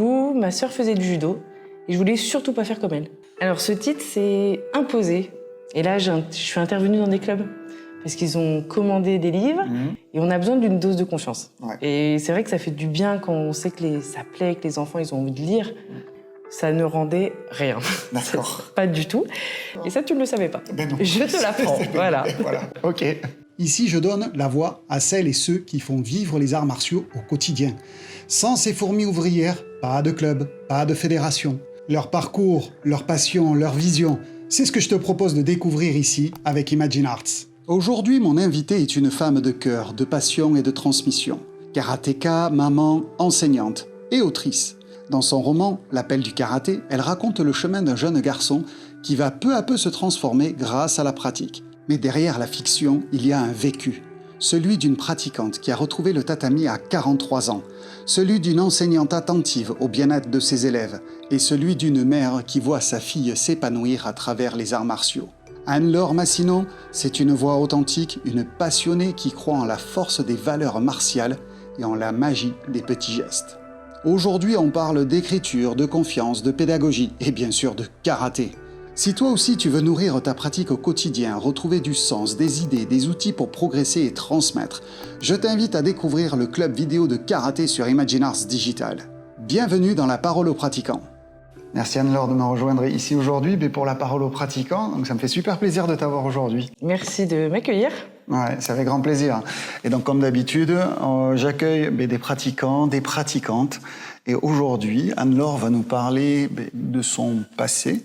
coup, ma sœur faisait du judo et je voulais surtout pas faire comme elle. Alors ce titre s'est imposé. Et là, je suis intervenue dans des clubs parce qu'ils ont commandé des livres et on a besoin d'une dose de confiance. Ouais. Et c'est vrai que ça fait du bien quand on sait que ça plaît, que les enfants ils ont envie de lire. Ça ne rendait rien. D'accord. Pas du tout. Et ça, tu ne le savais pas. Ben non. Je te l'apprends. Voilà. Voilà. Ok. Ici, je donne la voix à celles et ceux qui font vivre les arts martiaux au quotidien. Sans ces fourmis ouvrières, pas de club, pas de fédération. Leur parcours, leur passion, leur vision, c'est ce que je te propose de découvrir ici avec Imagine Arts. Aujourd'hui, mon invitée est une femme de cœur, de passion et de transmission. Karatéka, maman, enseignante et autrice. Dans son roman « L'appel du karaté », elle raconte le chemin d'un jeune garçon qui va peu à peu se transformer grâce à la pratique. Mais derrière la fiction, il y a un vécu. Celui d'une pratiquante qui a retrouvé le tatami à 43 ans. Celui d'une enseignante attentive au bien-être de ses élèves. Et celui d'une mère qui voit sa fille s'épanouir à travers les arts martiaux. Anne-Laure Massinon, c'est une voix authentique, une passionnée qui croit en la force des valeurs martiales et en la magie des petits gestes. Aujourd'hui, on parle d'écriture, de confiance, de pédagogie et bien sûr de karaté. Si toi aussi tu veux nourrir ta pratique au quotidien, retrouver du sens, des idées, des outils pour progresser et transmettre, je t'invite à découvrir le club vidéo de karaté sur Imagine Arts Digital. Bienvenue dans La Parole aux pratiquants. Merci Anne-Laure de me rejoindre ici aujourd'hui pour La Parole aux pratiquants. Donc ça me fait super plaisir de t'avoir aujourd'hui. Merci de m'accueillir. Ouais, ça fait grand plaisir. Et donc comme d'habitude, j'accueille des pratiquants, des pratiquantes. Et aujourd'hui, Anne-Laure va nous parler de son passé,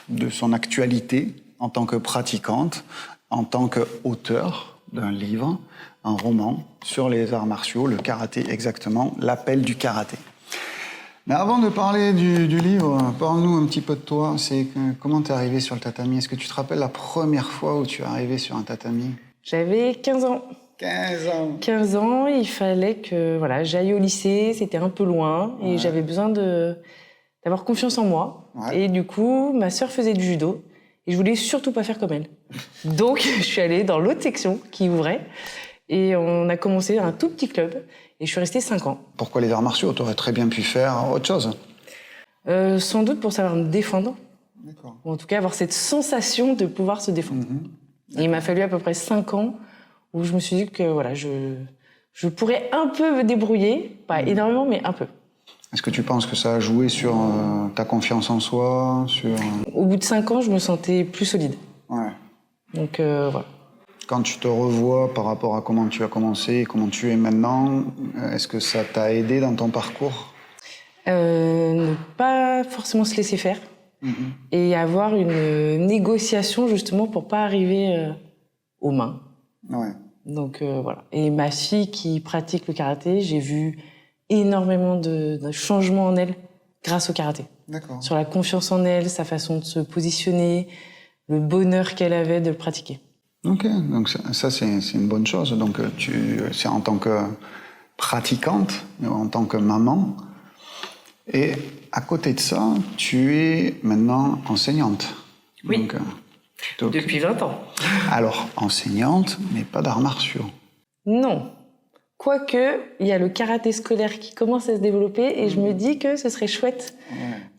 de son actualité en tant que pratiquante, en tant qu'auteur d'un livre, un roman sur les arts martiaux, le karaté exactement, l'appel du karaté. Mais avant de parler du livre, parle-nous un petit peu de toi. Comment t'es arrivé sur le tatami? Est-ce que tu te rappelles la première fois où tu es arrivé sur un tatami? J'avais 15 ans. 15 ans. 15 ans, il fallait que j'aille au lycée, c'était un peu loin, et j'avais besoin d'avoir confiance en moi. Ouais. Et du coup, ma sœur faisait du judo, et je voulais surtout pas faire comme elle. Donc, je suis allée dans l'autre section qui ouvrait, et on a commencé un tout petit club, et je suis restée 5 ans. Pourquoi les arts martiaux? Tu aurais très bien pu faire autre chose. Sans doute pour savoir me défendre. D'accord. Ou en tout cas, avoir cette sensation de pouvoir se défendre. Et il m'a fallu à peu près 5 ans où je me suis dit que je pourrais un peu me débrouiller, pas énormément, mais un peu. Est-ce que tu penses que ça a joué sur ta confiance en soi Au bout de 5 ans, je me sentais plus solide. Ouais. Donc voilà. Quand tu te revois par rapport à comment tu as commencé et comment tu es maintenant, est-ce que ça t'a aidé dans ton parcours? Ne pas forcément se laisser faire et avoir une négociation justement pour pas arriver aux mains. Ouais. Donc voilà. Et ma fille qui pratique le karaté, j'ai vu énormément de changements en elle grâce au karaté. D'accord. Sur la confiance en elle, sa façon de se positionner, le bonheur qu'elle avait de le pratiquer. Ok, donc ça c'est une bonne chose. Donc c'est en tant que pratiquante, en tant que maman. Et à côté de ça, tu es maintenant enseignante. Oui. Donc, depuis 20 ans. Alors, enseignante, mais pas d'arts martiaux. Non. Quoique, il y a le karaté scolaire qui commence à se développer et je me dis que ce serait chouette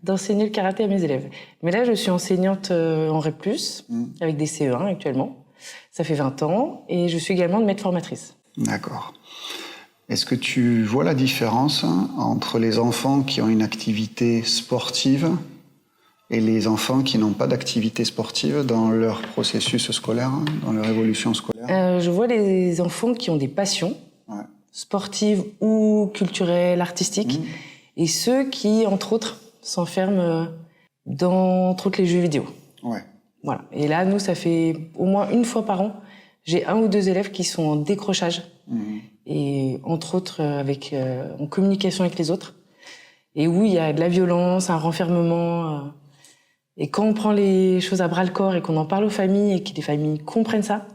d'enseigner le karaté à mes élèves. Mais là, je suis enseignante en REP+, avec des CE1 actuellement. Ça fait 20 ans et je suis également maître formatrice. D'accord. Est-ce que tu vois la différence entre les enfants qui ont une activité sportive et les enfants qui n'ont pas d'activité sportive dans leur processus scolaire, dans leur évolution scolaire? Je vois les enfants qui ont des passions sportives ou culturelles, artistiques, et ceux qui, entre autres, s'enferment dans, entre autres, les jeux vidéo. Ouais. Voilà. Et là, nous, ça fait au moins une fois par an, j'ai 1 ou 2 élèves qui sont en décrochage, et entre autres en communication avec les autres, et où il y a de la violence, un renfermement. Et quand on prend les choses à bras-le-corps et qu'on en parle aux familles et que les familles comprennent ça,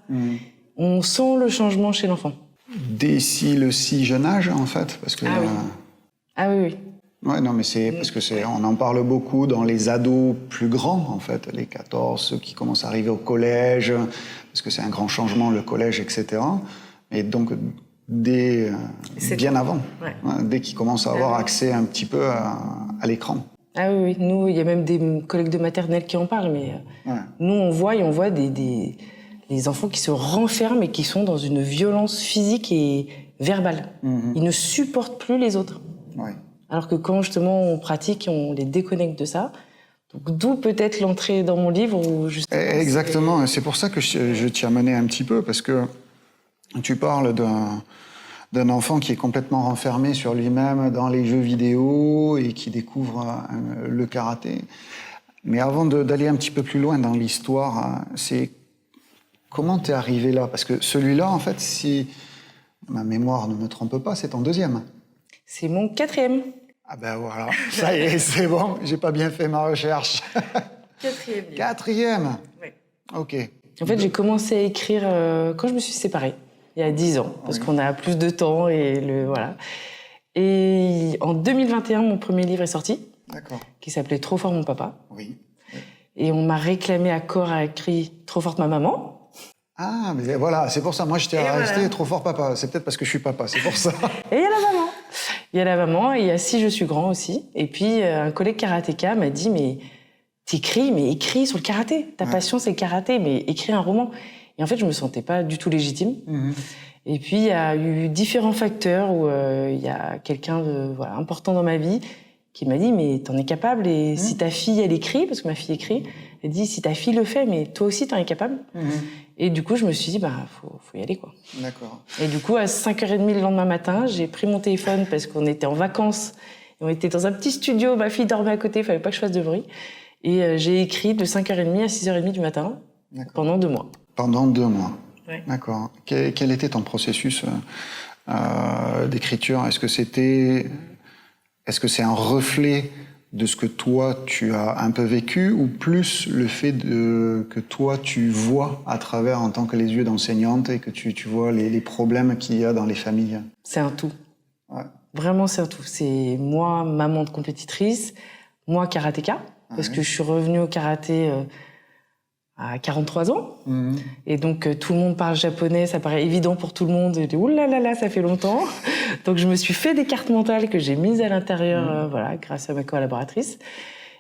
on sent le changement chez l'enfant. Dès le si jeune âge, en fait, parce que... Ah oui. Ouais, non, mais c'est parce que on en parle beaucoup dans les ados plus grands, en fait, les 14, ceux qui commencent à arriver au collège, parce que c'est un grand changement, le collège, etc. Et donc, bien avant, Ouais. dès qu'ils commencent à avoir accès un petit peu à l'écran. Ah oui, nous, il y a même des collègues de maternelle qui en parlent, mais nous, on voit les enfants qui se renferment et qui sont dans une violence physique et verbale. Ils ne supportent plus les autres. Ouais. Alors que quand, justement, on pratique, on les déconnecte de ça. Donc, d'où peut-être l'entrée dans mon livre où, justement... Exactement, c'est pour ça que je t'y amenais un petit peu, parce que tu parles d'un enfant qui est complètement renfermé sur lui-même dans les jeux vidéo et qui découvre le karaté. Mais avant d'aller un petit peu plus loin dans l'histoire, c'est comment t'es arrivé là? Parce que celui-là, en fait, si ma mémoire ne me trompe pas, c'est ton deuxième. C'est mon 4e. Ah ben voilà, ça y est, c'est bon, j'ai pas bien fait ma recherche. 4e livre. 4e. Oui. Ok. En fait, j'ai commencé à écrire quand je me suis séparée, il y a 10 ans, parce qu'on a plus de temps et voilà. Et en 2021, mon premier livre est sorti, qui s'appelait Trop fort mon papa. Oui. Et on m'a réclamé à corps à cri Trop forte ma maman. Ah, mais voilà, c'est pour ça. Moi, j'étais resté voilà. Trop fort papa. C'est peut-être parce que je suis papa, c'est pour ça. Et il y a la maman. Il y a la maman et il y a Si je suis grand aussi. Et puis, un collègue karatéka m'a dit, mais t'écris, mais écris sur le karaté. Ta passion, c'est le karaté, mais écris un roman. Et en fait, je me sentais pas du tout légitime. Et puis, il y a eu différents facteurs où il y a quelqu'un important dans ma vie qui m'a dit, mais t'en es capable, et si ta fille, elle écrit, parce que ma fille écrit, elle dit, si ta fille le fait, mais toi aussi, t'en es capable. Et du coup, je me suis dit, faut y aller, quoi. D'accord. Et du coup, à 5h30 le lendemain matin, j'ai pris mon téléphone parce qu'on était en vacances, et on était dans un petit studio, ma fille dormait à côté, il fallait pas que je fasse de bruit. Et j'ai écrit de 5h30 à 6h30 du matin, pendant 2 mois. Pendant 2 mois. Ouais. D'accord. Quel était ton processus d'écriture? Est-ce que c'est un reflet de ce que toi, tu as un peu vécu, ou plus le fait que toi, tu vois à travers, en tant que les yeux d'enseignante, et que tu vois les problèmes qu'il y a dans les familles? C'est un tout. Ouais. Vraiment, c'est un tout. C'est moi, maman de compétitrice, moi, karatéka, parce que je suis revenue au karaté à 43 ans. Et donc, tout le monde parle japonais, ça paraît évident pour tout le monde. Et ouh là là là, ça fait longtemps. Donc, je me suis fait des cartes mentales que j'ai mises à l'intérieur, grâce à ma collaboratrice.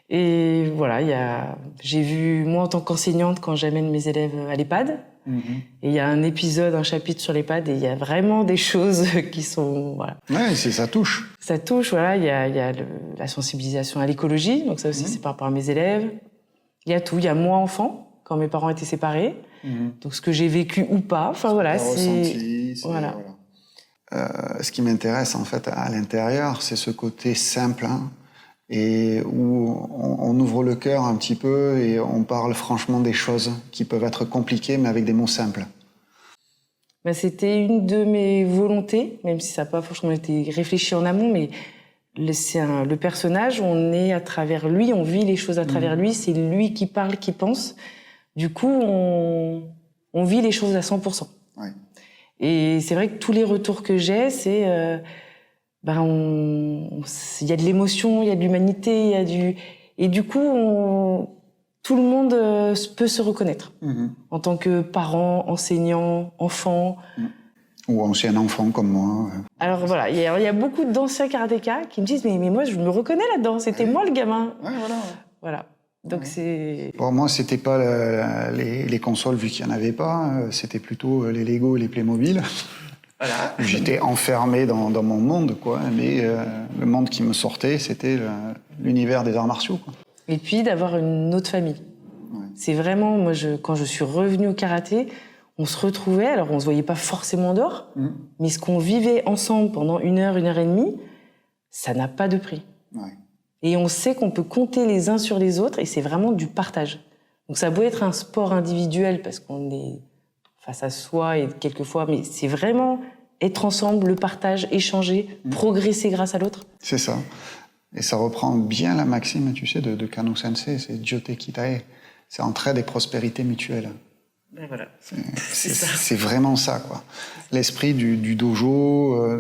Et voilà, j'ai vu, moi, en tant qu'enseignante, quand j'amène mes élèves à l'EHPAD, et il y a un chapitre sur l'EHPAD, et il y a vraiment des choses qui sont, voilà. Ouais, ça touche. Ça touche, voilà. Il y a la sensibilisation à l'écologie, donc ça aussi, c'est par rapport à mes élèves. Il y a tout. Il y a moi, enfant, quand mes parents étaient séparés. Donc, ce que j'ai vécu ou pas. Enfin, voilà, ressenti, voilà. Ce qui m'intéresse, en fait, à l'intérieur, c'est ce côté simple, et où on ouvre le cœur un petit peu et on parle franchement des choses qui peuvent être compliquées, mais avec des mots simples. C'était une de mes volontés, même si ça n'a pas forcément été réfléchi en amont, mais le personnage, on est à travers lui, on vit les choses à travers lui, c'est lui qui parle, qui pense. Du coup, on vit les choses à 100%. Ouais. Et c'est vrai que tous les retours que j'ai, c'est... il y a de l'émotion, il y a de l'humanité, il y a du... Et du coup, tout le monde peut se reconnaître. En tant que parent, enseignant, enfant... Ou ancien enfant comme moi. Alors voilà, il y a beaucoup d'anciens karatékas qui me disent mais moi je me reconnais là-dedans, c'était moi le gamin. Ouais, voilà. Voilà. Donc c'est... Pour moi, c'était pas les consoles, vu qu'il n'y en avait pas, c'était plutôt les Lego et les Playmobil. Voilà. J'étais enfermé dans mon monde, quoi. Mais le monde qui me sortait, c'était l'univers des arts martiaux, quoi. Et puis d'avoir une autre famille. Ouais. C'est vraiment, moi, quand je suis revenue au karaté, on se retrouvait, alors on se voyait pas forcément dehors, mais ce qu'on vivait ensemble pendant 1 heure, 1 heure et demie, ça n'a pas de prix. Ouais. Et on sait qu'on peut compter les uns sur les autres, et c'est vraiment du partage. Donc ça peut être un sport individuel, parce qu'on est face à soi, et quelquefois, mais c'est vraiment être ensemble, le partage, échanger, progresser grâce à l'autre. C'est ça. Et ça reprend bien la maxime, tu sais, de Kano Sensei, c'est Jyote Kitae. C'est entraide et prospérité mutuelle. Ben voilà. C'est vraiment ça, quoi. L'esprit du dojo,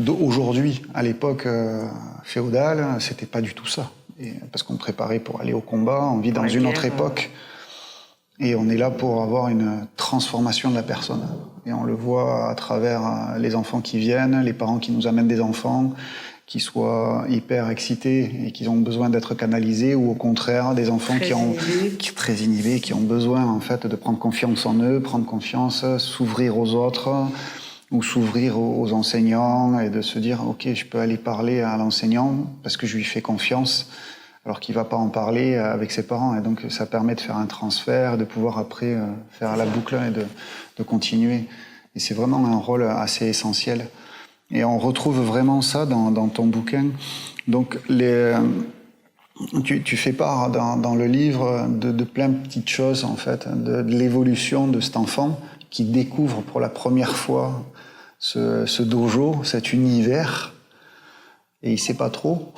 aujourd'hui, à l'époque féodale, c'était pas du tout ça. Parce qu'on préparait pour aller au combat, on vit dans une autre époque. Et on est là pour avoir une transformation de la personne. Et on le voit à travers les enfants qui viennent, les parents qui nous amènent des enfants, qui soient hyper excités et qui ont besoin d'être canalisés, ou au contraire, des enfants très inhibés, qui ont besoin en fait de prendre confiance en eux, prendre confiance, s'ouvrir aux autres, ou s'ouvrir aux enseignants et de se dire « Ok, je peux aller parler à l'enseignant parce que je lui fais confiance ». Alors qu'il ne va pas en parler avec ses parents. Et donc, ça permet de faire un transfert, de pouvoir après faire la boucle et de continuer. Et c'est vraiment un rôle assez essentiel. Et on retrouve vraiment ça dans ton bouquin. Donc, tu fais part dans le livre de plein de petites choses, en fait, de l'évolution de cet enfant qui découvre pour la première fois ce dojo, cet univers, et il ne sait pas trop.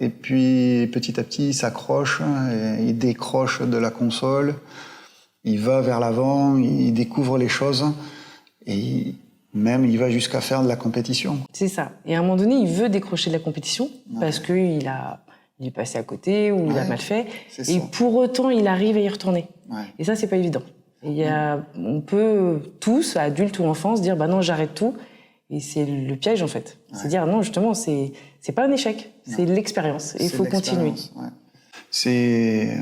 Et puis, petit à petit, il s'accroche, il décroche de la console, il va vers l'avant, il découvre les choses, et même il va jusqu'à faire de la compétition. C'est ça. Et à un moment donné, il veut décrocher de la compétition parce qu'il est passé à côté ou il a mal fait. Et pour autant, il arrive à y retourner. Ouais. Et ça, c'est pas évident. Et on peut tous, adultes ou enfants, se dire « bah non, j'arrête tout ». Et c'est le piège, en fait. Ouais. C'est dire, non, justement, c'est pas un échec, c'est l'expérience. Et il faut continuer. Ouais.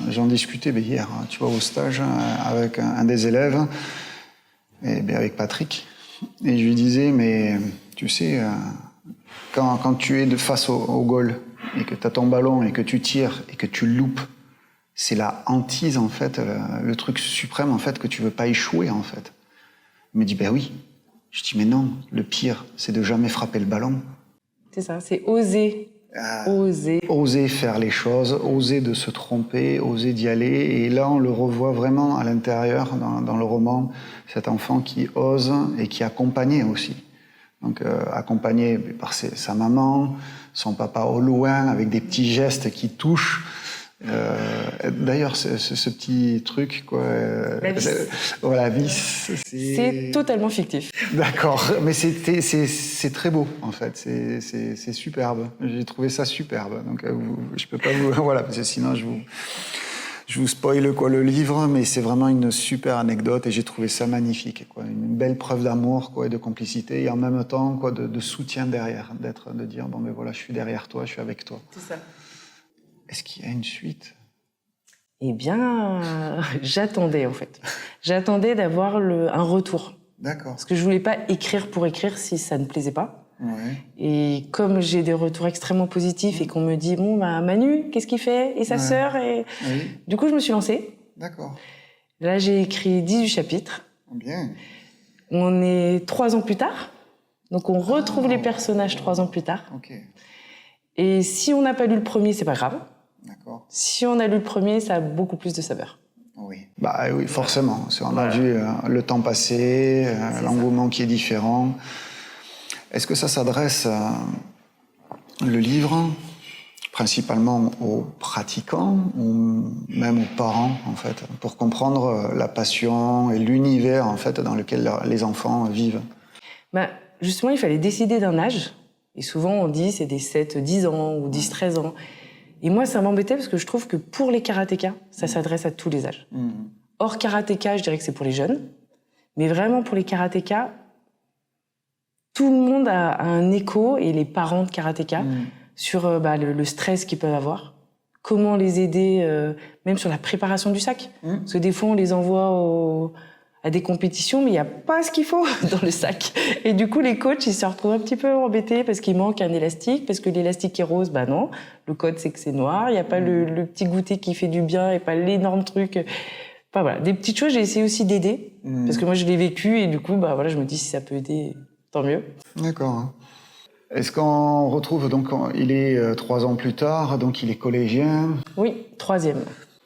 J'en discutais hier, tu vois, au stage, avec un des élèves, avec Patrick. Et je lui disais, mais tu sais, quand tu es face au goal, et que tu as ton ballon, et que tu tires, et que tu loupes, c'est la hantise, en fait, le truc suprême, en fait, que tu veux pas échouer, en fait. Il me dit, ben oui. Je dis, mais non, le pire, c'est de jamais frapper le ballon. C'est ça, c'est oser. Oser faire les choses, oser de se tromper, oser d'y aller. Et là, on le revoit vraiment à l'intérieur, dans le roman, cet enfant qui ose et qui est accompagné aussi. Donc, accompagné par sa maman, son papa au loin, avec des petits gestes qui touchent. D'ailleurs, ce petit truc, quoi. La vis. Voilà, la vis. C'est totalement fictif. D'accord, mais c'est très beau, en fait. C'est superbe. J'ai trouvé ça superbe. Donc, je peux pas vous. Voilà, parce que sinon, je vous spoil quoi, le livre, mais c'est vraiment une super anecdote et j'ai trouvé ça magnifique. Quoi. Une belle preuve d'amour quoi, et de complicité et en même temps quoi, de soutien derrière. De dire, bon, mais voilà, je suis derrière toi, je suis avec toi. C'est ça. Est-ce qu'il y a une suite ? Eh bien, j'attendais en fait. J'attendais d'avoir un retour. D'accord. Parce que je voulais pas écrire pour écrire si ça ne plaisait pas. Ouais. Et comme j'ai des retours extrêmement positifs et qu'on me dit, bon, bah, Manu, qu'est-ce qu'il fait ? Et sa sœur et... Oui. Du coup, je me suis lancée. D'accord. Là, j'ai écrit 18 chapitres. Bien. On est 3 ans plus tard. Donc, on retrouve les personnages 3 ans plus tard. Ok. Et si on n'a pas lu le premier, c'est pas grave. D'accord. Si on a lu le premier, ça a beaucoup plus de saveur. Oui. Bah oui, forcément. On a vu le temps passer, l'engouement qui est différent. Est-ce que ça s'adresse, le livre, principalement aux pratiquants ou même aux parents, en fait, pour comprendre la passion et l'univers, en fait, dans lequel les enfants vivent ? Bah, justement, il fallait décider d'un âge. Et souvent, on dit c'est des 7-10 ans ou 10-13 ans. Et moi, ça m'embêtait parce que je trouve que pour les karatékas, ça s'adresse à tous les âges. Hors karatéka, je dirais que c'est pour les jeunes. Mais vraiment, pour les karatékas, tout le monde a un écho, et les parents de karatékas, sur le stress qu'ils peuvent avoir. Comment les aider, même sur la préparation du sac. Parce que des fois, on les envoie à des compétitions, mais il n'y a pas ce qu'il faut dans le sac. Et du coup, les coachs, ils se retrouvent un petit peu embêtés parce qu'il manque un élastique, parce que l'élastique est rose, bah non. Le code, c'est que c'est noir. Il n'y a pas le petit goûter qui fait du bien et pas l'énorme truc. Enfin, voilà. Des petites choses, j'ai essayé aussi d'aider. Parce que moi, je l'ai vécu et du coup, je me dis si ça peut aider, tant mieux. D'accord. Est-ce qu'on retrouve, donc, il est 3 ans plus tard, donc il est collégien ? Oui, 3e.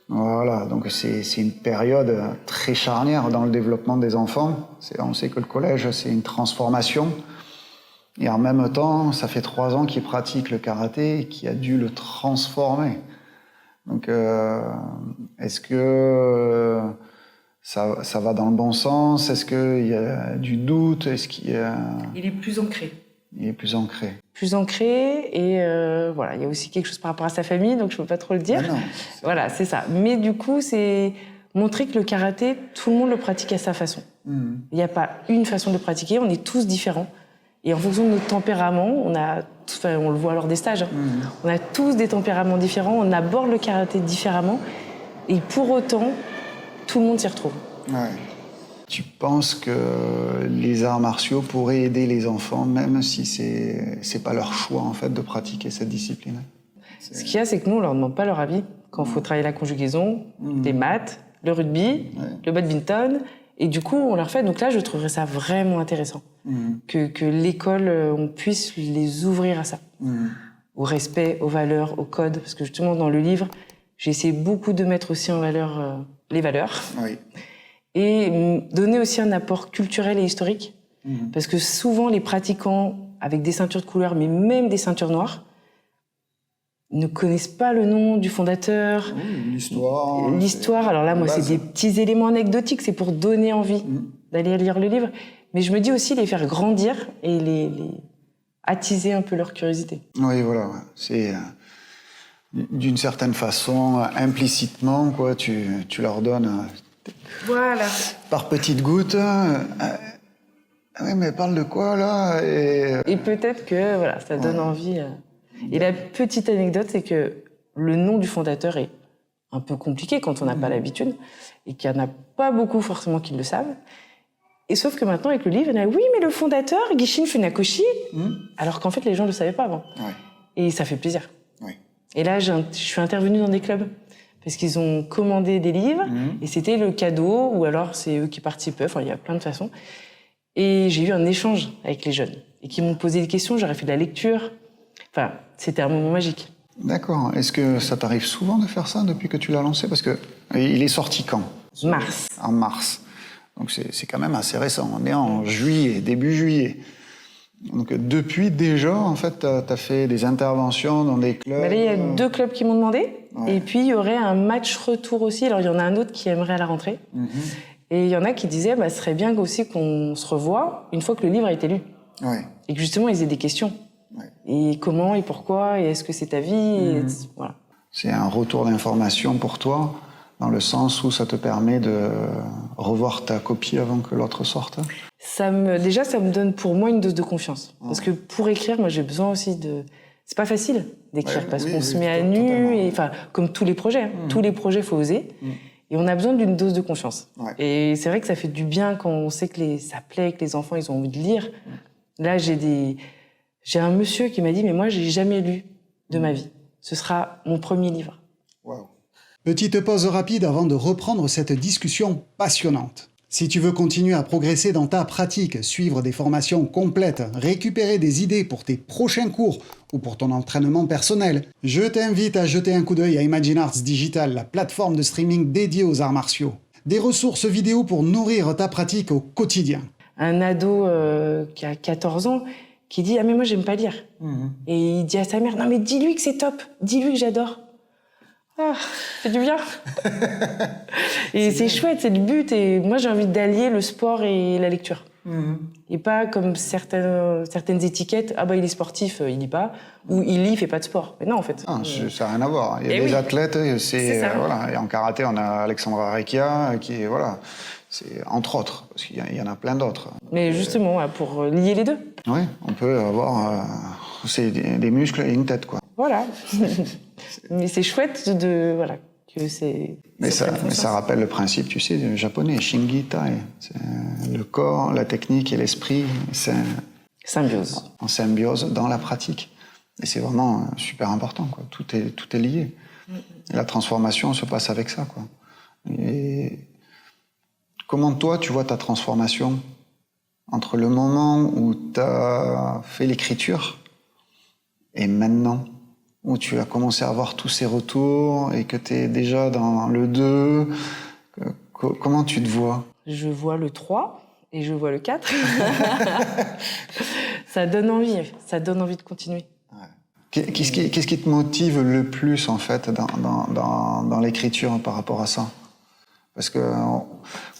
Voilà, donc c'est une période très charnière dans le développement des enfants. On sait que le collège, c'est une transformation. Et en même temps, ça fait 3 ans qu'il pratique le karaté et qu'il a dû le transformer. Donc, est-ce que ça va dans le bon sens ? Est-ce qu'il y a du doute ? Est-ce qu'il y a... Il est plus ancré. Il est plus ancré. Plus ancré et voilà, il y a aussi quelque chose par rapport à sa famille, donc je peux pas trop le dire. Ah non, voilà, c'est ça. Mais du coup, montrer que le karaté, tout le monde le pratique à sa façon. Il n'y a pas une façon de le pratiquer, on est tous différents. Et en fonction de notre tempérament, on le voit lors des stages, on a tous des tempéraments différents, on aborde le karaté différemment. Et pour autant, tout le monde s'y retrouve. Ouais. Tu penses que les arts martiaux pourraient aider les enfants, même si c'est pas leur choix en fait de pratiquer cette discipline? Ce qu'il y a, c'est que nous, on leur demande pas leur avis quand il faut travailler la conjugaison, les maths, le rugby, le badminton. Et du coup, on leur fait. Donc là, je trouverais ça vraiment intéressant que l'école, on puisse les ouvrir à ça, au respect, aux valeurs, au code. Parce que justement, dans le livre, j'ai essayé beaucoup de mettre aussi en valeur les valeurs. Oui. Et donner aussi un apport culturel et historique. Parce que souvent, les pratiquants avec des ceintures de couleur, mais même des ceintures noires, ne connaissent pas le nom du fondateur. Oui, l'histoire. L'histoire, alors là, moi, c'est des petits éléments anecdotiques, c'est pour donner envie d'aller lire le livre. Mais je me dis aussi les faire grandir et les attiser un peu leur curiosité. Oui, voilà. C'est d'une certaine façon, implicitement, quoi, tu leur donnes... Voilà. Par petites gouttes. Oui, mais parle de quoi, là? Et peut-être que voilà, ça donne envie. Et la petite anecdote, c'est que le nom du fondateur est un peu compliqué quand on n'a pas l'habitude, et qu'il n'y en a pas beaucoup forcément qui le savent. Et sauf que maintenant, avec le livre, il y en a, oui, mais le fondateur, Gishin Funakoshi, alors qu'en fait, les gens ne le savaient pas avant. Ouais. Et ça fait plaisir. Ouais. Et là, je suis intervenue dans des clubs, parce qu'ils ont commandé des livres, et c'était le cadeau, ou alors c'est eux qui participaient, enfin, il y a plein de façons. Et j'ai eu un échange avec les jeunes, et qui m'ont posé des questions, j'aurais fait de la lecture. Enfin, c'était un moment magique. D'accord. Est-ce que ça t'arrive souvent de faire ça depuis que tu l'as lancé? Parce que il est sorti quand? Mars. En mars. Donc c'est quand même assez récent. On est en juillet, début juillet. Donc depuis déjà, en fait, t'as fait des interventions dans des clubs. Là, il y a 2 clubs qui m'ont demandé. Ouais. Et puis, il y aurait un match retour aussi. Alors, il y en a un autre qui aimerait à la rentrée. Et il y en a qui disaient, ce serait bien aussi qu'on se revoie une fois que le livre a été lu. Ouais. Et que justement, ils aient des questions. Ouais. Et comment, et pourquoi, et est-ce que c'est ta vie et voilà. C'est un retour d'information pour toi, dans le sens où ça te permet de revoir ta copie avant que l'autre sorte? Déjà, ça me donne pour moi une dose de confiance. Parce que pour écrire, moi, j'ai besoin aussi de... C'est pas facile d'écrire, parce qu'on se met à nu, et, enfin, comme tous les projets. Tous les projets, il faut oser. Et on a besoin d'une dose de confiance. Ouais. Et c'est vrai que ça fait du bien quand on sait que ça plaît, que les enfants, ils ont envie de lire. Là, j'ai un monsieur qui m'a dit, mais moi, j'ai jamais lu de ma vie. Ce sera mon premier livre. Wow. Petite pause rapide avant de reprendre cette discussion passionnante. Si tu veux continuer à progresser dans ta pratique, suivre des formations complètes, récupérer des idées pour tes prochains cours ou pour ton entraînement personnel, je t'invite à jeter un coup d'œil à Imagine Arts Digital, la plateforme de streaming dédiée aux arts martiaux. Des ressources vidéo pour nourrir ta pratique au quotidien. Un ado qui a 14 ans qui dit « Ah mais moi j'aime pas lire ». Et il dit à sa mère « Non mais dis-lui que c'est top, dis-lui que j'adore ». Ah, c'est du bien. Et c'est chouette, c'est le but. Et moi j'ai envie d'allier le sport et la lecture. Et pas comme certaines étiquettes, ah il est sportif, il lit pas, ou il lit, il fait pas de sport. Mais non en fait. Ah, ça n'a rien à voir. Il y a des athlètes, voilà. Et en karaté, on a Alexandra Rekia qui est voilà. C'est entre autres, parce qu'il y en a plein d'autres. Mais justement, pour lier les deux. Oui, on peut avoir des muscles et une tête, quoi. Voilà. Mais c'est chouette voilà, que c'est... Mais ça rappelle le principe, tu sais, du japonais, Shingi-Tai. C'est le corps, la technique et l'esprit, c'est... Symbiose. En symbiose dans la pratique. Et c'est vraiment super important, quoi. Tout est lié. Et la transformation se passe avec ça, quoi. Et... Comment toi, tu vois ta transformation entre le moment où tu as fait l'écriture et maintenant, où tu as commencé à avoir tous ces retours et que tu es déjà dans le 2, comment tu te vois? Je vois le 3 et je vois le 4. Ça donne envie de continuer. Ouais. Qu'est-ce qui te motive le plus, en fait, dans l'écriture par rapport à ça? Parce que,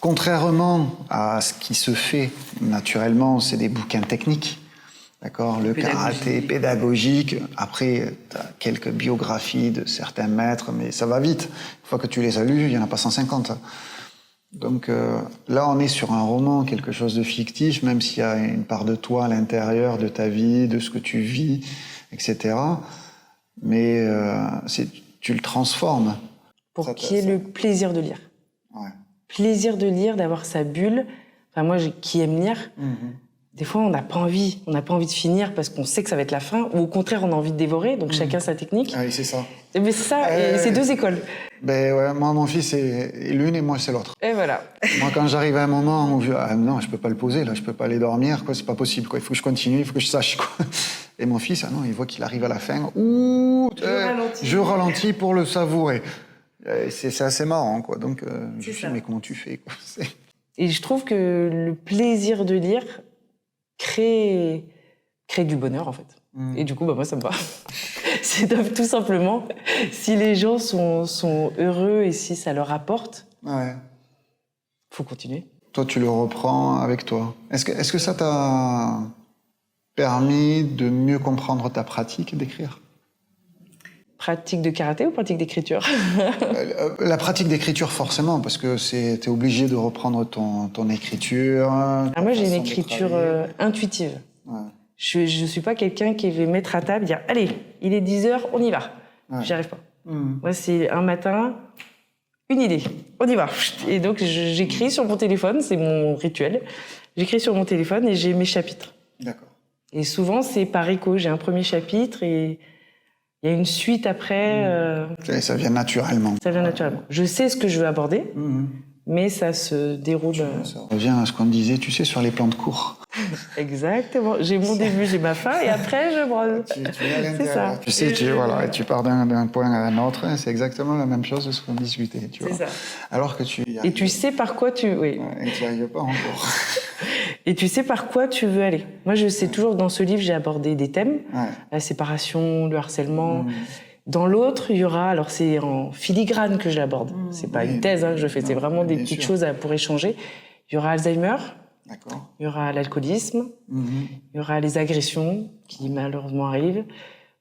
contrairement à ce qui se fait naturellement, c'est des bouquins techniques. D'accord, le karaté pédagogique. Après, tu as quelques biographies de certains maîtres, mais ça va vite. Une fois que tu les as lus, il n'y en a pas 150. Donc là, on est sur un roman, quelque chose de fictif, même s'il y a une part de toi à l'intérieur, de ta vie, de ce que tu vis, etc. Mais tu le transformes. Pour qu'il y ait le plaisir de lire. Ouais. Plaisir de lire, d'avoir sa bulle. Enfin, moi, qui aime lire, des fois, on n'a pas envie. On n'a pas envie de finir parce qu'on sait que ça va être la fin, ou au contraire, on a envie de dévorer. Donc, chacun sa technique. Ah oui, c'est ça. Mais c'est ça, et c'est deux écoles. Ben ouais, moi, mon fils, c'est l'une et moi, c'est l'autre. Et voilà. Moi, quand j'arrive à un moment où non, je peux pas le poser, là, je peux pas aller dormir, quoi, c'est pas possible, quoi. Il faut que je continue, il faut que je sache, quoi. Et mon fils, non, il voit qu'il arrive à la fin, je ralentis pour le savourer. C'est assez marrant, quoi. Donc, je dis, mais comment tu fais, quoi? Et je trouve que le plaisir de lire crée du bonheur, en fait. Et du coup, moi, ça me va. C'est tout simplement, si les gens sont heureux et si ça leur apporte, faut continuer. Toi, tu le reprends avec toi. Est-ce que ça t'a permis de mieux comprendre ta pratique d'écrire? Pratique de karaté ou pratique d'écriture? La pratique d'écriture, forcément, parce que t'es obligé de reprendre ton écriture. Moi, j'ai une écriture intuitive. Ouais. Je suis pas quelqu'un qui va mettre à table et dire « Allez, il est 10h, on y va ». J'y arrive pas. Moi, c'est un matin, une idée, on y va. Et donc, j'écris sur mon téléphone, c'est mon rituel. J'écris sur mon téléphone et j'ai mes chapitres. D'accord. Et souvent, c'est par écho. J'ai un premier chapitre et il y a une suite après. Et ça vient naturellement. Ça vient naturellement. Je sais ce que je veux aborder, mais ça se déroule. Ça revient à ce qu'on disait, tu sais, sur les plans de cours. Exactement. J'ai mon début, j'ai ma fin, et après, je brode. C'est ça. Tu sais, tu pars d'un point à un autre, c'est exactement la même chose de ce qu'on discutait. C'est ça. Alors que et tu sais par quoi tu... Oui. Et tu n'y arrives pas encore. Et tu sais par quoi tu veux aller. Moi, je sais toujours, dans ce livre, j'ai abordé des thèmes. La séparation, le harcèlement. Dans l'autre, il y aura... Alors, c'est en filigrane que je l'aborde. C'est pas une thèse que je fais, c'est vraiment des petites choses pour échanger. Il y aura Alzheimer. D'accord. Il y aura l'alcoolisme, il y aura les agressions qui malheureusement arrivent.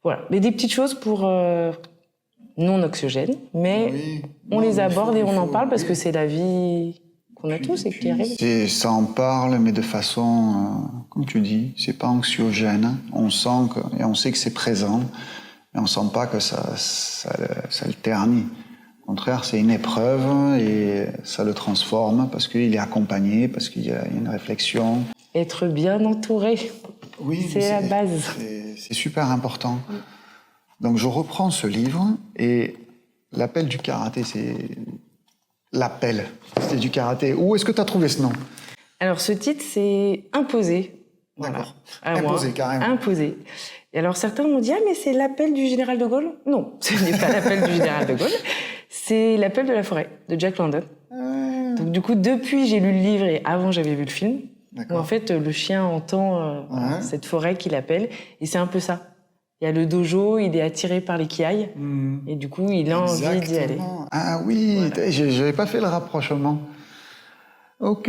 Voilà, mais des petites choses pour non anxiogènes, mais on les aborde et on en parle parce que c'est la vie qu'on a tous et qui arrive. Ça en parle, mais de façon, comme tu dis, c'est pas anxiogène. On sent et on sait que c'est présent, mais on sent pas que ça le ternit. Au contraire, c'est une épreuve et ça le transforme parce qu'il est accompagné, parce qu'il y a une réflexion. Être bien entouré, c'est la base. C'est super important. Donc je reprends ce livre et l'appel du karaté, c'est l'appel. C'est du karaté. Où est-ce que tu as trouvé ce nom? Alors ce titre, c'est Imposé. D'accord. Voilà. Imposé, carrément. Imposé. Et alors certains m'ont dit « Ah, mais c'est l'appel du général de Gaulle ». Non, ce n'est pas l'appel du général de Gaulle. C'est L'appel de la forêt, de Jack London. Donc du coup, depuis, j'ai lu le livre et avant, j'avais vu le film. Où en fait, le chien entend cette forêt qui l'appelle. Et c'est un peu ça. Il y a le dojo, il est attiré par les kiaïs. Et du coup, il a envie d'y aller. Ah oui, j'avais pas fait le rapprochement. Ok.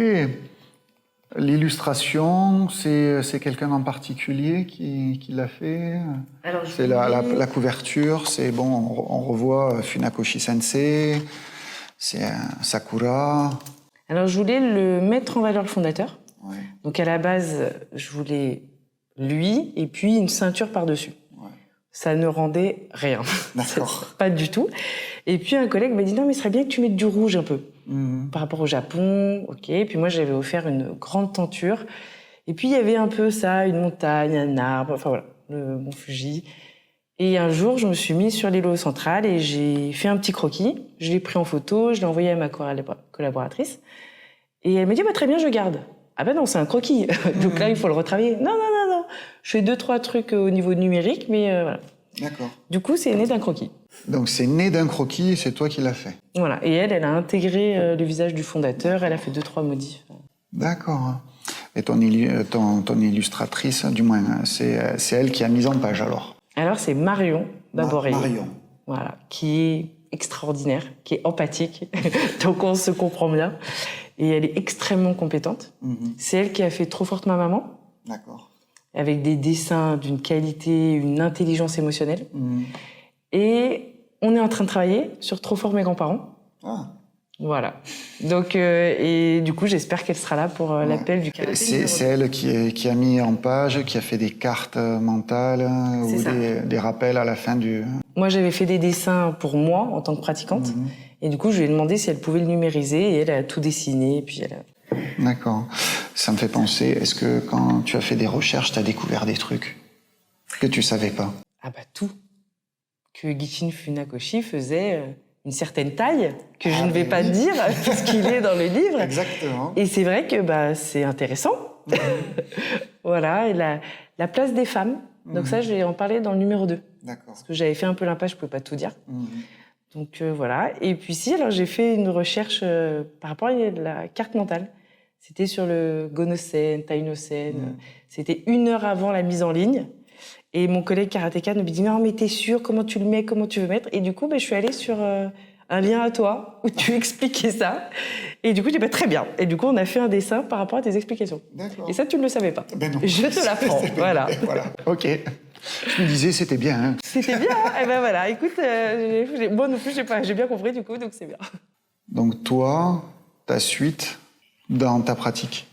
L'illustration, c'est quelqu'un en particulier qui l'a fait. C'est la couverture, c'est bon, on revoit Funakoshi Sensei, c'est Sakura. Alors je voulais le mettre en valeur le fondateur. Ouais. Donc à la base, je voulais lui et puis une ceinture par-dessus. Ouais. Ça ne rendait rien. D'accord. Pas du tout. Et puis un collègue m'a dit non mais ce serait bien que tu mettes du rouge un peu. Par rapport au Japon, ok. Et puis moi, j'avais offert une grande tenture. Et puis, il y avait un peu ça, une montagne, un arbre, enfin voilà, le mont Fuji. Et un jour, je me suis mise sur l'îlot central et j'ai fait un petit croquis. Je l'ai pris en photo, je l'ai envoyé à ma collaboratrice. Et elle m'a dit, bah, très bien, je garde. Ah ben non, c'est un croquis. Donc là, il faut le retravailler. Non. Je fais 2-3 trucs au niveau numérique, mais voilà. D'accord. Du coup, c'est né d'un croquis. Donc c'est né d'un croquis et c'est toi qui l'as fait. Voilà. Et elle a intégré le visage du fondateur. Elle a fait 2-3 modifs. D'accord. Et ton illustratrice, du moins, c'est elle qui a mis en page alors? Alors c'est Marion Baboré. Marion. Voilà, qui est extraordinaire, qui est empathique. Donc on se comprend bien. Et elle est extrêmement compétente. C'est elle qui a fait Trop forte ma maman. D'accord. avec des dessins d'une qualité, une intelligence émotionnelle. Et on est en train de travailler sur Trop fort mes grands-parents. Ah. Voilà. Donc, et du coup, j'espère qu'elle sera là pour l'appel du karaté. C'est elle qui a mis en page, qui a fait des cartes mentales ou des rappels à la fin du... Moi, j'avais fait des dessins pour moi, en tant que pratiquante. Et du coup, je lui ai demandé si elle pouvait le numériser. Et elle a tout dessiné. Et puis elle a... D'accord. Ça me fait penser, est-ce que quand tu as fait des recherches, tu as découvert des trucs que tu savais pas? Ah bah tout. Que Gichin Funakoshi faisait une certaine taille, que je ne vais pas dire, puisqu'il est dans le livre. Exactement. Et c'est vrai que c'est intéressant. Voilà, et la place des femmes. Donc ça, je vais en parler dans le numéro 2. D'accord. Parce que j'avais fait un peu l'impasse, je ne pouvais pas tout dire. Donc voilà. Et puis alors j'ai fait une recherche par rapport à la carte mentale. C'était sur le Gonosen, Tainosen. C'était 1 heure avant la mise en ligne. Et mon collègue karatéka me dit « Non, mais t'es sûr, comment tu le mets, comment tu veux mettre ?» Et du coup, je suis allée sur un lien à toi où tu expliquais ça. Et du coup, j'ai dit « Très bien !» Et du coup, on a fait un dessin par rapport à tes explications. D'accord. Et ça, tu ne le savais pas. Ben non. Je te l'apprends, voilà. Voilà, ok. Je me disais, c'était bien. Hein. C'était bien, et ben voilà. Écoute, moi non plus, j'ai bien compris du coup, donc c'est bien. Donc toi, ta suite dans ta pratique?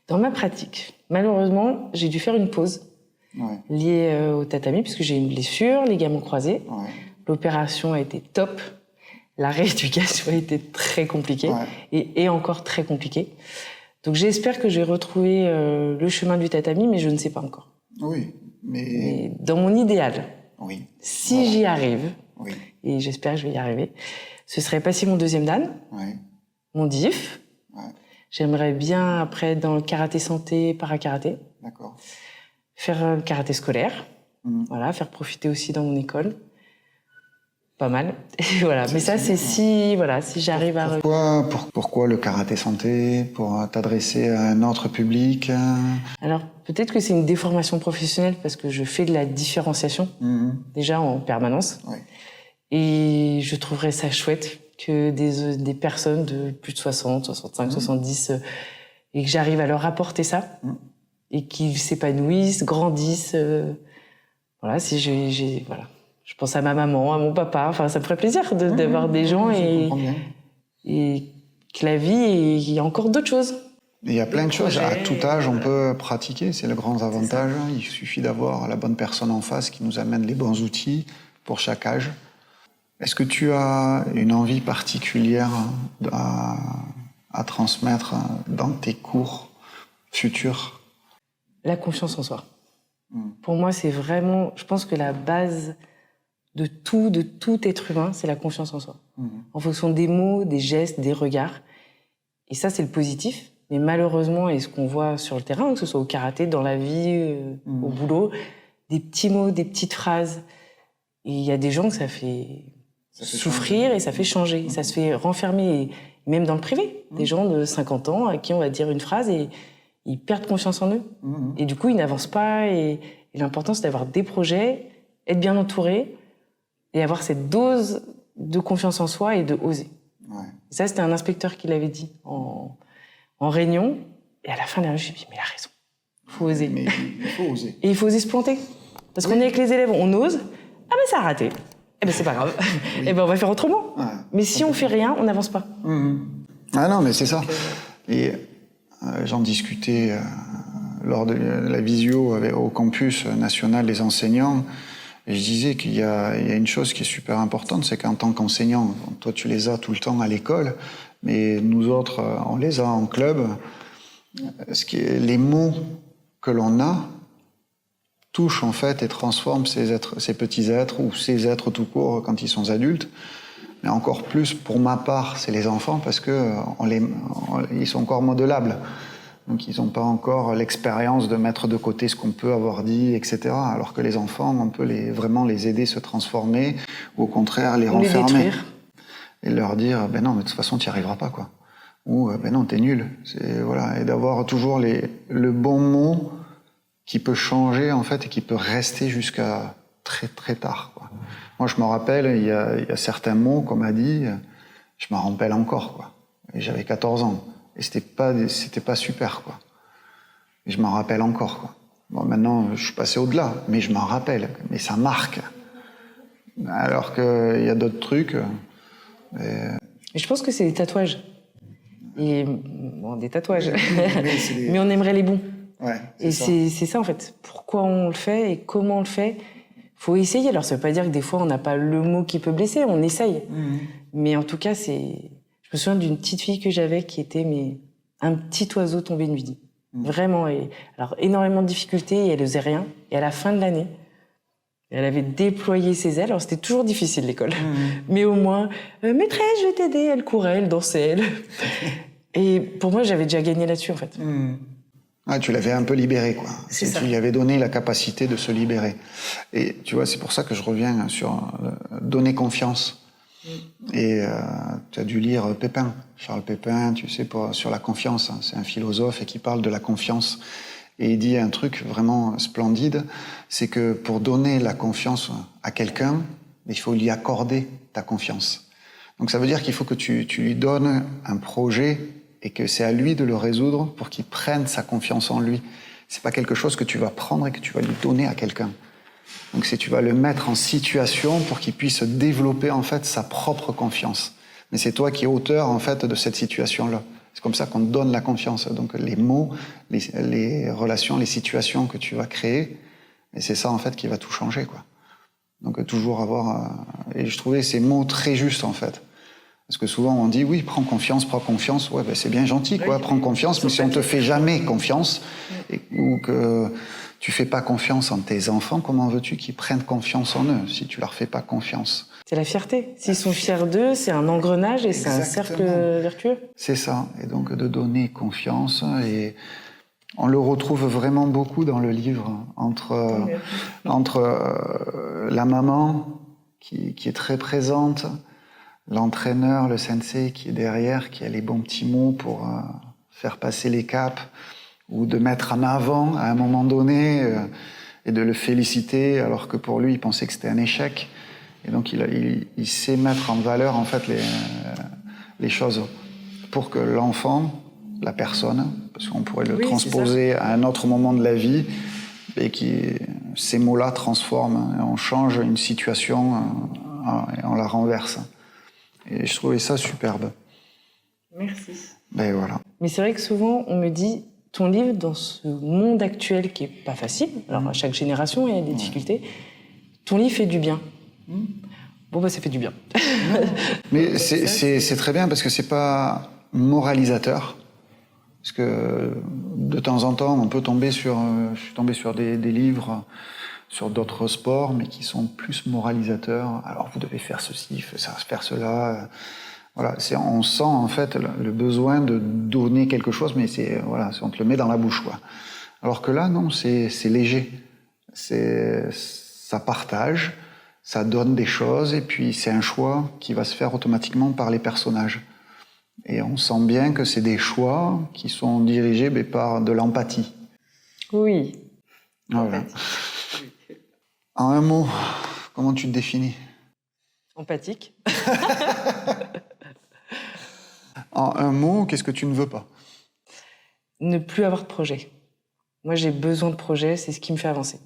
Dans ma pratique, malheureusement, j'ai dû faire une pause. Liée au tatami, puisque j'ai une blessure, ligaments croisés. L'opération a été top. La rééducation a été très compliquée et encore très compliquée. Donc j'espère que je vais retrouver le chemin du tatami, mais je ne sais pas encore. Oui, mais dans mon idéal, si j'y arrive, et j'espère que je vais y arriver, ce serait passer mon 2e dan, mon DIF. J'aimerais bien après être dans le karaté santé, para-karaté. D'accord. Faire le karaté scolaire, voilà, faire profiter aussi dans mon école. Pas mal. Et voilà. Mais ça, c'est si j'arrive à... Pourquoi le karaté santé? Pour t'adresser à un autre public? Alors, peut-être que c'est une déformation professionnelle parce que je fais de la différenciation, déjà en permanence. Et je trouverais ça chouette que des personnes de plus de 60, 65, 70, et que j'arrive à leur apporter ça. Et qu'ils s'épanouissent, grandissent. Voilà, si voilà. Je pense à ma maman, à mon papa. Enfin, ça me ferait plaisir d'avoir des gens et que la vie, il y a encore d'autres choses. Il y a plein de choses. À tout âge, on peut pratiquer. C'est le grand avantage. Il suffit d'avoir la bonne personne en face qui nous amène les bons outils pour chaque âge. Est-ce que tu as une envie particulière à transmettre dans tes cours futurs? La confiance en soi. Pour moi, c'est vraiment... Je pense que la base de tout être humain, c'est la confiance en soi. En fonction des mots, des gestes, des regards. Et ça, c'est le positif. Mais malheureusement, et ce qu'on voit sur le terrain, que ce soit au karaté, dans la vie, au boulot, des petits mots, des petites phrases. Et il y a des gens que ça fait souffrir et ça fait changer. Ça se fait renfermer, et même dans le privé. Des gens de 50 ans à qui on va dire une phrase et ils perdent confiance en eux. Et du coup, ils n'avancent pas. Et l'important, c'est d'avoir des projets, être bien entouré et avoir cette dose de confiance en soi et de oser. Et ça, c'était un inspecteur qui l'avait dit en réunion. Et à la fin de la réunion, je me suis dit, mais il a raison. Il faut oser. Mais il faut oser. Et il faut oser se planter. Parce qu'on est avec les élèves, on ose. Ah ben ça a raté. Eh ben c'est pas grave. Eh ben on va faire autrement. Mais si on fait rien, on n'avance pas. Ah non, mais c'est ça. Et j'en discutais lors de la visio au campus national des enseignants. Et je disais qu'il y a une chose qui est super importante, c'est qu'en tant qu'enseignant, toi tu les as tout le temps à l'école, mais nous autres, on les a en club. Les mots que l'on a touchent en fait et transforment ces petits êtres ou ces êtres tout court quand ils sont adultes. Mais encore plus, pour ma part, c'est les enfants parce que ils sont encore modelables. Donc ils n'ont pas encore l'expérience de mettre de côté ce qu'on peut avoir dit, etc. Alors que les enfants, on peut vraiment les aider à se transformer, ou au contraire les renfermer. Et leur dire, ben non, mais de toute façon, tu n'y arriveras pas, quoi. Ou, ben non, t'es nul. Voilà. Et d'avoir toujours le bon mot qui peut changer, en fait, et qui peut rester jusqu'à très, très tard, quoi. Moi, je me rappelle, il y a certains mots qu'on m'a dit, je m'en rappelle encore, quoi. Et j'avais 14 ans. Et c'était pas super, quoi. Et je m'en rappelle encore, quoi. Bon, maintenant, je suis passé au-delà, mais je m'en rappelle. Mais ça marque. Alors qu'il y a d'autres trucs. Et je pense que c'est des tatouages. Et bon, des tatouages. des... Mais on aimerait les bons. Ouais, et c'est ça en fait. Pourquoi on le fait et comment on le fait. Faut essayer. Alors ça veut pas dire que des fois on n'a pas le mot qui peut blesser. On essaye. Mais en tout cas, c'est. Je me souviens d'une petite fille que j'avais qui était un petit oiseau tombé du nid. Vraiment. Et alors énormément de difficultés et elle faisait rien. Et à la fin de l'année, elle avait déployé ses ailes. Alors c'était toujours difficile l'école. Mais au moins, maîtresse, je vais t'aider. Elle courait, elle dansait, elle. Et pour moi, j'avais déjà gagné là-dessus en fait. Ah, tu l'avais un peu libéré, quoi. Ça. Tu lui avais donné la capacité de se libérer. Et tu vois, c'est pour ça que je reviens sur donner confiance. Et tu as dû lire Pépin, Charles Pépin, tu sais, sur la confiance. Hein. C'est un philosophe et qui parle de la confiance. Et il dit un truc vraiment splendide, c'est que pour donner la confiance à quelqu'un, il faut lui accorder ta confiance. Donc ça veut dire qu'il faut que tu lui donnes un projet et que c'est à lui de le résoudre pour qu'il prenne sa confiance en lui. C'est pas quelque chose que tu vas prendre et que tu vas lui donner à quelqu'un. Donc tu vas le mettre en situation pour qu'il puisse développer en fait sa propre confiance. Mais c'est toi qui es auteur en fait de cette situation-là. C'est comme ça qu'on te donne la confiance. Donc les mots, les relations, les situations que tu vas créer, et c'est ça en fait qui va tout changer, quoi. Donc toujours avoir... Et je trouvais ces mots très justes en fait. Parce que souvent on dit oui, prends confiance, ouais, ben c'est bien gentil, quoi, prends confiance, mais si on te fait jamais confiance, ou que tu fais pas confiance en tes enfants, comment veux-tu qu'ils prennent confiance en eux si tu leur fais pas confiance? C'est la fierté. S'ils sont fiers d'eux, c'est un engrenage et c'est un cercle vertueux. C'est ça, et donc de donner confiance, et on le retrouve vraiment beaucoup dans le livre, entre la maman qui est très présente, l'entraîneur, le sensei qui est derrière, qui a les bons petits mots pour faire passer les caps, ou de mettre en avant à un moment donné et de le féliciter alors que pour lui il pensait que c'était un échec. Et donc il sait mettre en valeur en fait les choses pour que l'enfant, la personne, parce qu'on pourrait le transposer à un autre moment de la vie, et ces mots-là transforment, on change une situation et on la renverse. Et je trouvais ça superbe. Merci. Ben voilà. Mais c'est vrai que souvent, on me dit, ton livre, dans ce monde actuel qui est pas facile, alors à chaque génération, il y a des difficultés, ton livre fait du bien. Bon, bah ça fait du bien. Mais c'est très bien parce que c'est pas moralisateur. Parce que de temps en temps, on peut tomber sur... je suis tombé sur des livres sur d'autres sports, mais qui sont plus moralisateurs. Alors, vous devez faire ceci, faire cela. Voilà, on sent en fait le besoin de donner quelque chose, mais on te le met dans la bouche, quoi. Alors que là, non, c'est léger. Ça partage, ça donne des choses, et puis c'est un choix qui va se faire automatiquement par les personnages. Et on sent bien que c'est des choix qui sont dirigés par de l'empathie. Oui. Voilà. En un mot, comment tu te définis? Empathique. En un mot, qu'est-ce que tu ne veux pas? Ne plus avoir de projet. Moi, j'ai besoin de projet, c'est ce qui me fait avancer.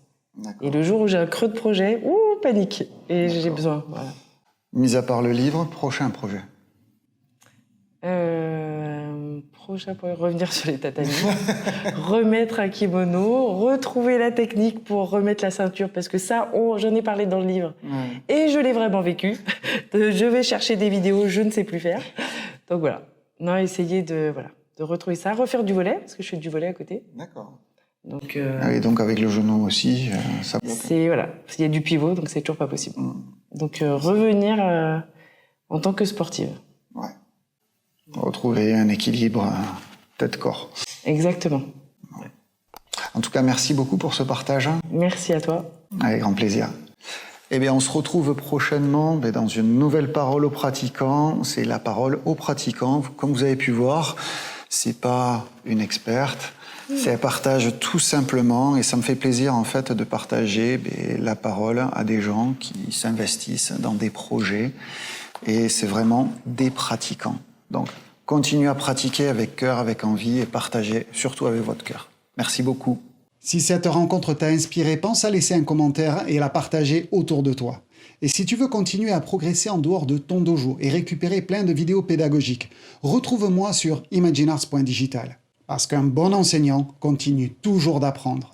Et le jour où j'ai un creux de projet, panique. Et j'ai besoin, voilà. Mis à part le livre, prochain projet? Prochain projet, revenir sur les tatamis, remettre un kimono, retrouver la technique pour remettre la ceinture, parce que ça, j'en ai parlé dans le livre. Et je l'ai vraiment vécu. Je vais chercher des vidéos, je ne sais plus faire. Donc voilà. Non, essayer de retrouver ça, refaire du volley, parce que je fais du volley à côté. D'accord. Donc, et donc avec le genou aussi, ça bloque. Il y a du pivot, donc c'est toujours pas possible. Donc revenir en tant que sportive. Ouais. Retrouver un équilibre tête-corps. Exactement. Ouais. En tout cas, merci beaucoup pour ce partage. Merci à toi. Avec grand plaisir. Eh bien, on se retrouve prochainement dans une nouvelle parole aux pratiquants. C'est la parole aux pratiquants. Comme vous avez pu voir, c'est pas une experte. C'est un partage tout simplement, et ça me fait plaisir en fait de partager la parole à des gens qui s'investissent dans des projets, et c'est vraiment des pratiquants. Donc, continuez à pratiquer avec cœur, avec envie, et partagez surtout avec votre cœur. Merci beaucoup. Si cette rencontre t'a inspiré, pense à laisser un commentaire et à la partager autour de toi. Et si tu veux continuer à progresser en dehors de ton dojo et récupérer plein de vidéos pédagogiques, retrouve-moi sur imaginearts.digital. Parce qu'un bon enseignant continue toujours d'apprendre.